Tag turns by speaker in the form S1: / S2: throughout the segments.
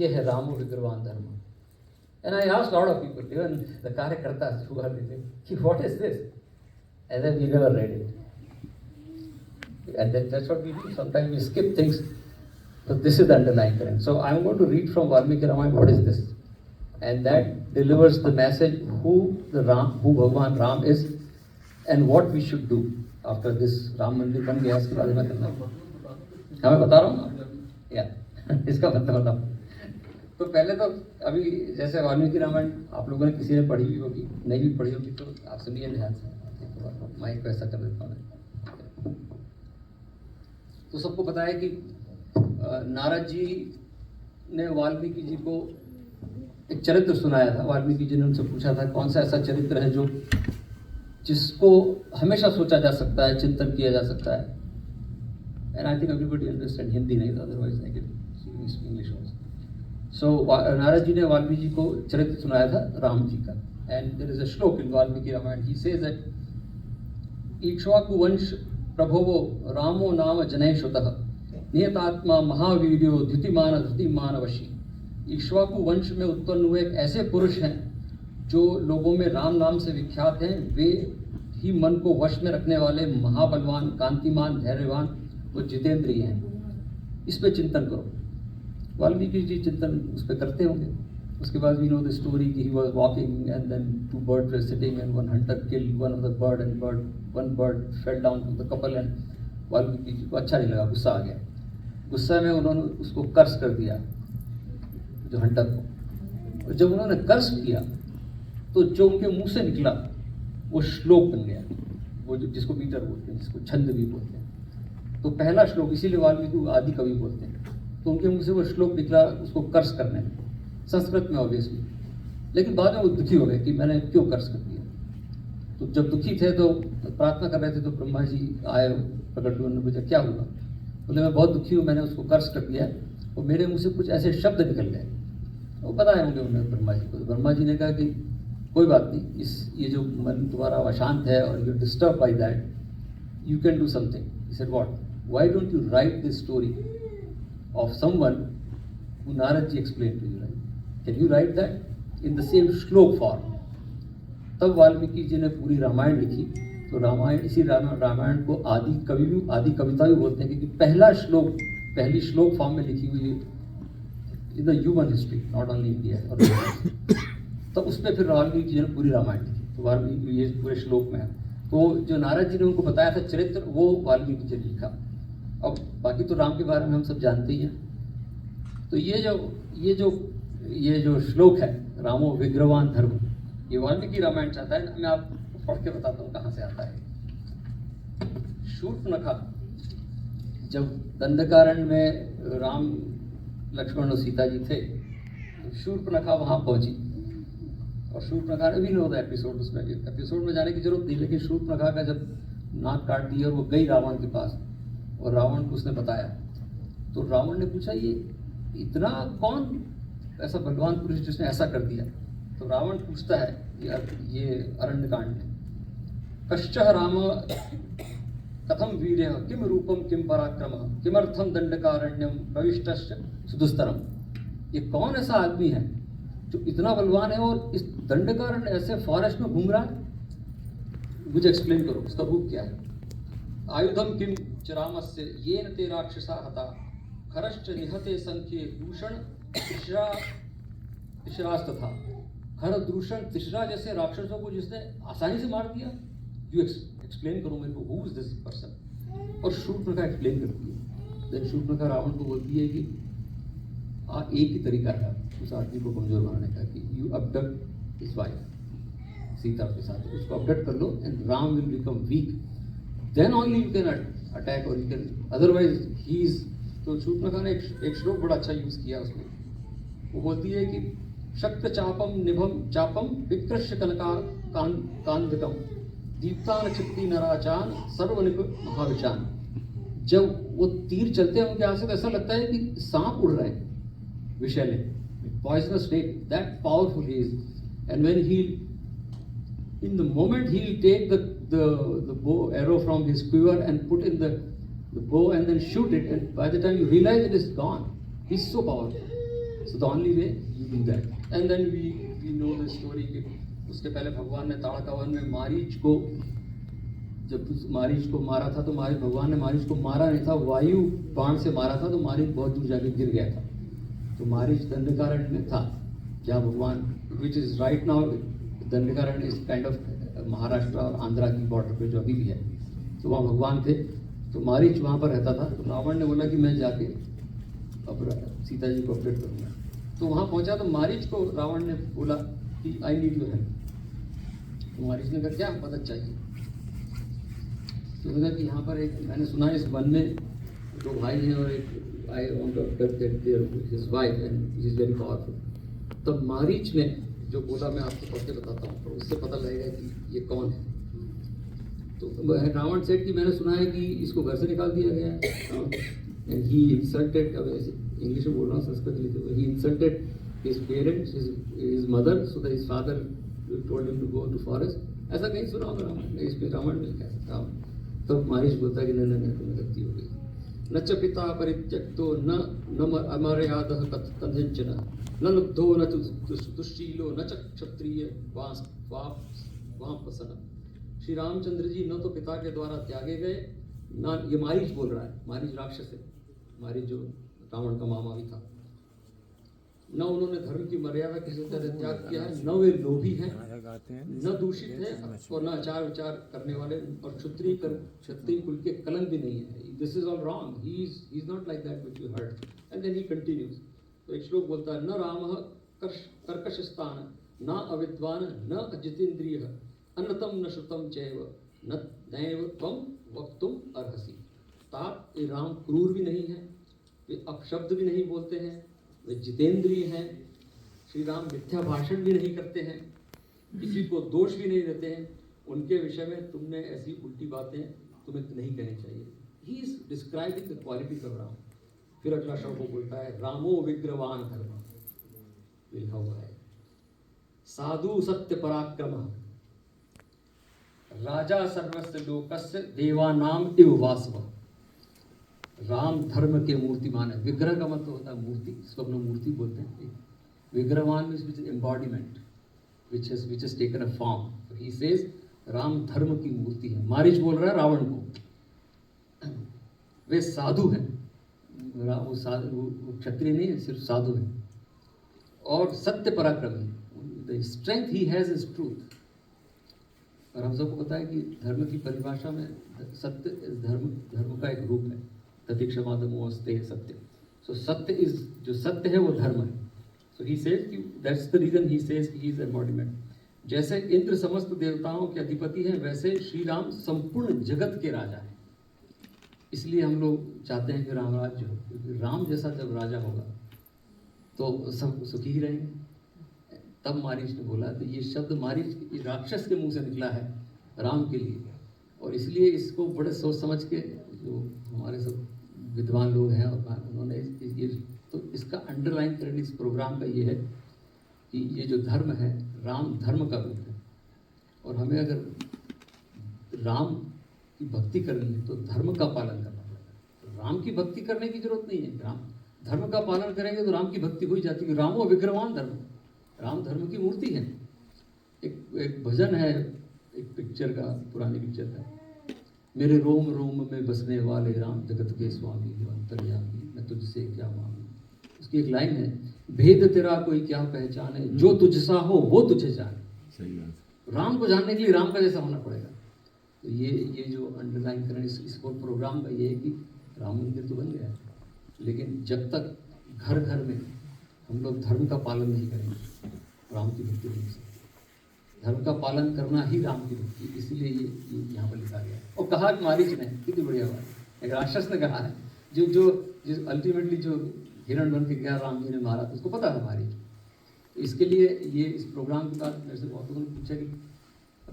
S1: ये है रामो विग्रवान धर्म. And I asked a lot of people, even the Karyakartas who are there, what is this? And then we never read it. And that's what we do. Sometimes we skip things. So this is the underlying current. So I'm going to read from Valmiki Ramayana, what is this? And that delivers the message who Bhagwan Ram is and what we should do after this Ram Mandir बन गया इसके बारे में करना. हाँ मैं बता रहा हूँ ना. या इसका मतलब बताओ. तो पहले तो अभी जैसे वाल्मीकि रामायण आप लोगों ने किसी ने पढ़ी हुई होगी, नहीं भी पढ़ी होगी तो आप सुनिए ध्यान से. माइक पे ऐसा कर देता हूँ. तो सबको पता है कि नारद जी ने वाल्मीकि जी को एक चरित्र सुनाया था. वाल्मीकि जी ने उनसे पूछा था कौन सा ऐसा चरित्र है जो जिसको हमेशा सोचा जा सकता है, चिंतन किया जा सकता है. And I think everybody understand. Hindi नहीं तो otherwise I can English also. So Narad ji ने वाल्मीकि जी को चरित्र सुनाया था राम जी का. And there is a shloka in Valmiki Ramayana. He says that Ikshvaku वंश प्रभवो रामो नाम जनैश्रुतः नियतात्मा महावीर्यो धृतिमान वशी. इक्ष्वाकु वंश में उत्पन्न हुए एक ऐसे पुरुष हैं जो लोगों में राम नाम से विख्यात हैं. वे ही मन को वश में रखने वाले महाबलवान, कांतिमान, धैर्यवान और जितेंद्रिय हैं. इस पे चिंतन करो. वाल्मीकि जी चिंतन उस पर करते होंगे. उसके बाद वी नो द स्टोरी कि he was walking and then two birds were sitting and one hunter killed one of the bird and one bird fell down to the couple and Valmiki ji को अच्छा नहीं लगा, गुस्सा आ गया. गुस्सा में उन्होंने उसको कर्स कर दिया जो हंटर को. और जब उन्होंने कर्स किया तो जो उनके मुंह से निकला वो श्लोक बन गया. वो जिसको मीटर बोलते हैं, जिसको छंद भी बोलते हैं. तो पहला श्लोक, इसीलिए वाल्मीकि को आदि कवि बोलते हैं. तो उनके मुंह से वो श्लोक निकला उसको कर्स करने में, संस्कृत में ऑब्वियसली. लेकिन बाद में वो दुखी हो गए कि मैंने क्यों कर्स कर दिया. तो जब दुखी थे तो प्रार्थना कर रहे थे तो ब्रह्मा जी आए, प्रकट हुए. उन्होंने पूछा क्या हुआ. बोले मैं बहुत दुखी हूँ, मैंने उसको कर्स कर दिया और मेरे मुंह से कुछ ऐसे शब्द निकल गए. वो बताए होंगे उन्होंने ब्रह्मा जी को. तो ब्रह्मा जी ने कहा कि कोई बात नहीं, ये जो मन तुम्हारा अशांत है और you disturb by that, you can do something. He said what, why don't you right this story of someone who Narad ji explained to you, right? Can you write that in the same श्लोक form? तब वाल्मीकि जी ने पूरी रामायण लिखी. तो रामायण, इसी रामायण को आदि कवि भी, आदि कविता भी बोलते हैं क्योंकि पहला श्लोक पहली श्लोक फॉर्म में लिखी हुई है in the human history, not only India. तो उस पर फिर वाल्मीकि जी ने पूरी रामायण लिखी. तो वाल्मीकि ये पूरे श्लोक में है. तो जो नारद जी ने उनको बताया था चरित्र, वो वाल्मीकि जी ने लिखा. अब बाकी तो राम के बारे में हम सब जानते ही हैं. तो ये जो श्लोक है रामो विग्रवान धर्म, ये वाल्मीकि रामायण चाहता है. मैं आपको पढ़ के बताता हूँ कहाँ से आता है. शूर्पणखा, जब दंडकारण्य में राम, लक्ष्मण और सीता जी थे, तो शूर्पणखा वहाँ पहुँची. और शूर्पणखा ने भी नो द एपिसोड, उसमें एपिसोड में जाने की जरूरत नहीं, लेकिन शूर्पणखा का जब नाक काट दिया और वो गई रावण के पास और रावण को उसने बताया. तो रावण ने पूछा ये इतना कौन ऐसा बलवान पुरुष जिसने ऐसा कर दिया. तो रावण पूछता है ये अरण्य कांड में, कश्चः राम कथम वीर्य किम रूपम किम पराक्रम किमर्थम दंडकारण्यम प्रविष्टश्च सुदुस्तरम. ये कौन ऐसा आदमी है जो इतना बलवान है और इस दंडकारण्य ऐसे फॉरेस्ट में घूम रहा है. मुझे एक्सप्लेन करो इसका रूप क्या है. आयुधम किम चरामस्य येन ते राक्षसा हता खरश्च निहते संख्ये दूषण तिश्रास्तथा. खर, दूषण, तिश्रा जैसे राक्षसों को जिसने आसानी से मार दिया. यू एक्सप्लेन करो मेरे को, हु इज दिस पर्सन. और शूर्पणखा एक्सप्लेन करती है. देन शूर्पणखा रावण को बोलती है कि एक ही तरीका है उस आदमी को कमजोर बनाने का कि you abduct his wife Sita के साथ, उसको अबडक्ट कर लो and Ram will become weak. Then only you can attack or you can, otherwise he is. तो शूर्पणखा ने एक श्लोक बड़ा अच्छा यूज किया उसमें. वो बोलती है कि शक्त चापम निभम चापम विकृष्य कनका कांधकम दीप्तान चित्ती नराचान सर्वनिप महाविचान. जब वो तीर चलते हैं उनके आंसू, तो ऐसा लगता है कि सांप उड़ रहे हैं विषैले, poisonous snake, that powerful he is. And when he in the moment he will take the bow arrow from his quiver and put in the bow and then shoot it, and by the time you realize it is gone. He's so powerful. So the only way you do that. And then we know the story कि उसके पहले भगवान ने Tadaka one में मारीच को, जब मारीच को मारा था तो भगवान ने मारीच को मारा नहीं था, वायु बाण से मारा था, तो मारीच बहुत दूर जाके गिर गया था। तो मारीच दंडकारण्य में था, जहाँ भगवान, which is right now Dandakaranya is kind of Maharashtra और आंध्रा की बॉर्डर पे जो अभी भी है, तो वहाँ भगवान थे। तो मारीच वहाँ पर रहता था। तो रावण ने बोला कि मैं जाके अब सीता जी को अपडेट करूँगा। तो वहाँ पहुँचा तो मारीच को रावण ने बोला कि आई नीड योर हेल्प। तो मारीच ने कहा क्या मदद चाहिए? तो बोला कि यहाँ पर एक, मैंने सुना है इस वन में दो भाई हैं और एक I want to cut there his wife and he is very powerful. तब मारीच ने जो बोला मैं आपको पढ़ के बताता हूँ, तो उससे पता लगेगा कि ये कौन है। तो रावण सेठ कि मैंने सुना है कि इसको घर से निकाल दिया गया है, एंड ही इंसल्टेड, अब इंग्लिश में बोल रहा हूँ संस्कृत लिखे, he insulted his parents, his mother, so that his father told him to go to forest. ऐसा कहीं सुना होगा रावण ने, इसमें रावण ने कह सकता। तो मारीच बोलता है कि नहीं तुम्हें गलती हो गई। न च पिता परित्यक्तो न अमर्यादः कथंचन न लुब्धो न दुश्शीलो न च क्षत्रिय वापसन। श्री रामचंद्र जी न तो पिता के द्वारा त्यागे गए, न, ये मारीच बोल रहा है, मारीच राक्षस है, मारीच जो रावण का मामा भी था, न उन्होंने धर्म की मर्यादा किसी तरह त्याग किया है, न वे लोभी हैं, न दूषित है और न आचार विचार करने वाले, और क्षत्रिय कुल के कलंक भी नहीं है। This is all wrong, he is not like that which you heard. And then he continues. तो एक श्लोक बोलता है, न रामः कर्कशस्तान न अविद्वान न अजितेंद्रियः अन्नतम न श्रुतम चैव न नैव त्वं वक्तुम अर्हसि। तात ये राम क्रूर भी नहीं है, वे अपशब्द भी नहीं बोलते हैं, वे जितेंद्रिय हैं। श्री राम मिथ्या भाषण भी नहीं करते हैं, किसी को दोष भी नहीं देते हैं। उनके विषय में तुमने ऐसी उल्टी बातें तुम्हें नहीं कहनी चाहिए। He is describing the qualities of Ram. फिर अगला शब्द वो बोलता है, रामो विग्रवान धर्म, लिखा हुआ है, साधु सत्य पराक्रम, राजा सर्वस्य लोकस्य देवानाम इव वासव। राम धर्म के मूर्तिमान है। विग्रह का मतलब होता है मूर्ति, इसको हम लोग मूर्ति बोलते हैं। विग्रहवान means embodiment which has taken a form. So he says Ram धर्म की मूर्ति है। मारीच बोल रहा है रावण को, वे साधु हैं। वो क्षत्रिय नहीं है, सिर्फ साधु है, और सत्य पराक्रमी। The strength he has is truth. और हम सबको पता है कि धर्म की परिभाषा में सत्य धर्म का एक रूप है। ततिक्षमा दमोस्ते सत्य। सो सत्य इज, जो सत्य है वो धर्म है। So he says that's the reason he says he is embodiment. जैसे इंद्र समस्त देवताओं के अधिपति हैं, वैसे श्री राम संपूर्ण जगत के राजा हैं। इसलिए हम लोग चाहते हैं कि राम राज्य हो, क्योंकि राम जैसा जब राजा होगा तो सब सुखी ही रहेंगे। तब मारीच ने बोला, तो ये शब्द मारीच राक्षस के मुंह से निकला है राम के लिए, और इसलिए इसको बड़े सोच समझ के जो हमारे सब विद्वान लोग हैं और उन्होंने ये, तो इसका अंडरलाइन करंट इस प्रोग्राम का ये है कि ये जो धर्म है, राम धर्म का रूप है, और हमें अगर राम की भक्ति करनी है तो धर्म का पालन करना पड़ेगा। राम की भक्ति करने की जरूरत नहीं है, राम धर्म का पालन करेंगे तो राम की भक्ति हो ही जाती है। रामो विग्रहवान धर्म, राम धर्म की मूर्ति है। एक भजन है, एक पिक्चर का, पुरानी पिक्चर का, मेरे रोम रोम में बसने वाले राम जगत के स्वामी अंतर्यामी, मैं तुझसे क्या मांगू। उसकी एक लाइन है, भेद तेरा कोई क्या पहचाने, जो तुझसा हो वो तुझे जाने। सही बात। राम को जानने के लिए राम का जैसा होना पड़ेगा। तो ये जो अंडरलाइन करें इस प्रोग्राम का ये है कि राम मंदिर तो बन गया है, लेकिन जब तक घर घर में हम लोग धर्म का पालन नहीं करेंगे, राम की भक्ति नहीं हो सकती। धर्म का पालन करना ही राम की भक्ति, इसलिए ये यहाँ पर लिखा गया है। और कहा मारीच ने, कितनी बढ़िया बात है, एक राक्षस ने कहा है, जो अल्टीमेटली जो हिरण बन के गया राम जी ने मारा, तो उसको पता था मारीच। तो इसके लिए ये इस प्रोग्राम के बाद मेरे से बहुत लोगों ने पूछा कि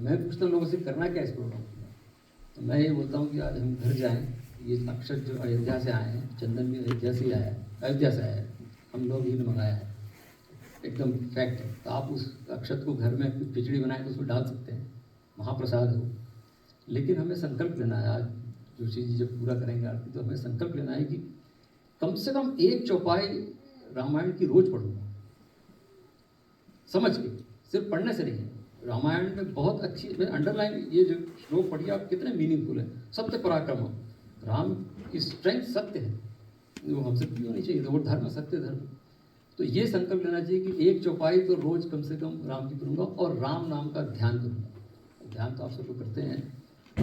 S1: मैं पूछता हूँ लोगों से करना क्या इस प्रोग्राम के बाद, तो मैं ये बोलता हूँ कि आज हम घर जाएँ। ये अक्षत जो अयोध्या से आए हैं, चंदन भी अयोध्या से ही आया है, अयोध्या से आया है, हम लोग ही ने मंगाया है, एकदम फैक्ट है। तो आप उस अक्षत को घर में खिचड़ी बनाए तो उसमें डाल सकते हैं, महाप्रसाद हो। लेकिन हमें संकल्प लेना है, आज जोशी जी जब पूरा करेंगे आरती, तो हमें संकल्प लेना है कि कम से कम एक चौपाई रामायण की रोज पढ़ूंगा, समझ के, सिर्फ पढ़ने से नहीं है। रामायण में बहुत अच्छी अंडरलाइन, ये जो श्लोक पढ़िए आप, कितने मीनिंगफुल है। सत्य पराक्रम, राम की स्ट्रेंथ सत्य है, वो हमसे भी होनी चाहिए। तो वो धर्म, सत्य धर्म। तो ये संकल्प लेना चाहिए कि एक चौपाई तो रोज कम से कम राम की पढ़ूंगा और राम नाम का ध्यान करूंगा। ध्यान तो आप सब लोग करते हैं,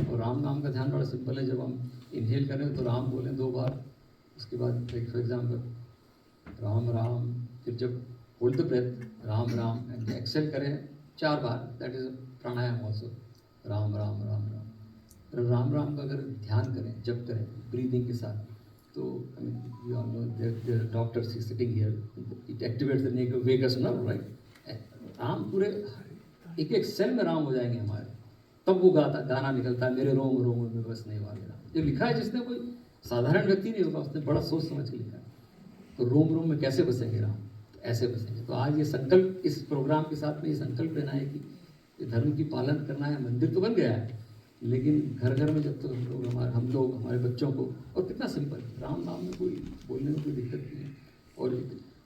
S1: और राम नाम का ध्यान बड़ा सिंपल है। जब हम इनहेल करें तो राम बोलें 2 बार, उसके बाद फॉर एग्जाम्पल राम राम, फिर जब hold the breath Ram Ram, and exhale करें 4 बार, that is pranayama also. Ram Ram Ram Ram, तो राम राम का अगर ध्यान करें, जप करें ब्रीदिंग के साथ, तो I mean you all know there doctors is sitting here, it activates the vagus nerve, right. Ram पूरे एक एक सेल में राम हो जाएंगे हमारे, तब वो गाना निकलता है, मेरे रोम रोम में बस नहीं वाले। ये लिखा है जिसने, कोई साधारण व्यक्ति नहीं होगा, उसने बड़ा सोच समझ के लिखा है। तो रोम रोम में कैसे बसेंगे राम, तो ऐसे बसेंगे। तो आज ये संकल्प, इस प्रोग्राम के साथ में ये संकल्प लेना है कि ये धर्म की पालन करना है। मंदिर तो बन गया है, लेकिन घर घर में जब तक हम लोग हमारे बच्चों को, और कितना सिंपल, राम नाम में कोई बोलने में कोई दिक्कत नहीं है। और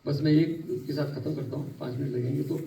S1: बस मैं एक के साथ ख़त्म करता हूँ, 5 मिनट लगेंगे। तो